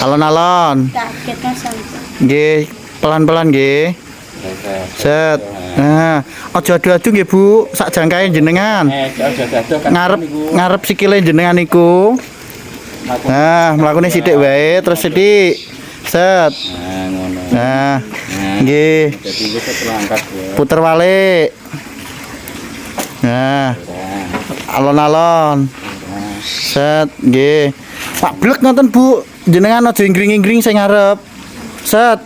Alon-alon. Kaget Mas sampe. Nggih, pelan-pelan nggih. Set. Nah, aja adu-adu nggih, Bu. Sak jangkae jenengan. Ngarep ngarep sikile jenengan niku. Nah, mlakune sithik wae, terus sithik. Set. Nah, ngono. Nah, nggih. Jadi wis terangkat ya. Puter walik. Nah, alon-alon. Set, nggih. Pak blek ngoten, Bu. Jenengan aja inggring-inggring sing ngarep. Set.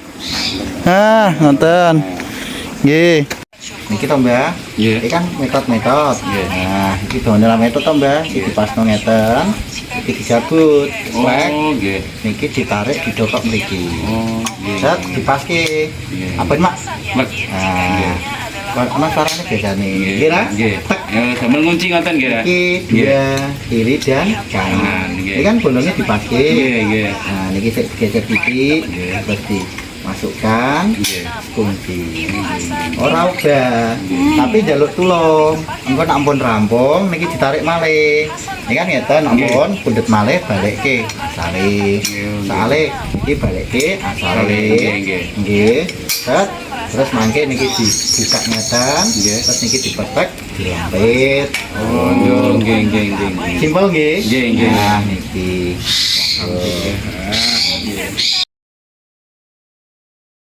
Nah, ngoten. Nggih. Niki to, Mbah. Nggih. Iki kan metode-metode. Nah, iki donel metode to, Mbah. Iki dipasno ngeten. Iki digabut. Lek. Oh, nggih. Niki ditarik didokok mriki. Oh, nggih. Set, dipaske. Apa ini, Mak? Mek. Nah, kok ana suarane biasane. Nggih, Ra? Nggih. Ya, sambil ngunci ngoten nggih, Ra. Iki dua kiri dan kanan. Nggih. Ini kan bolongnya dipakai. Nggih, nggih. Nah, ini kita geser titik, terus dimasukkan Nggih. kunci. Ora ubah, tapi jaluk tulung. Engko nak ampun rampung, niki ditarik malih. Ini kan ngeten, ampun pundhet malih balikke asale. Asale iki balikke asale. Nggih, nggih. Nggih. Set. Terus mangke niki dibuka ngeten, terus niki dipetek, dilampit. Oh, nggih, nggih, nggih. Simpel nggih? Nggih, nggih. Nah, niki. Nggih.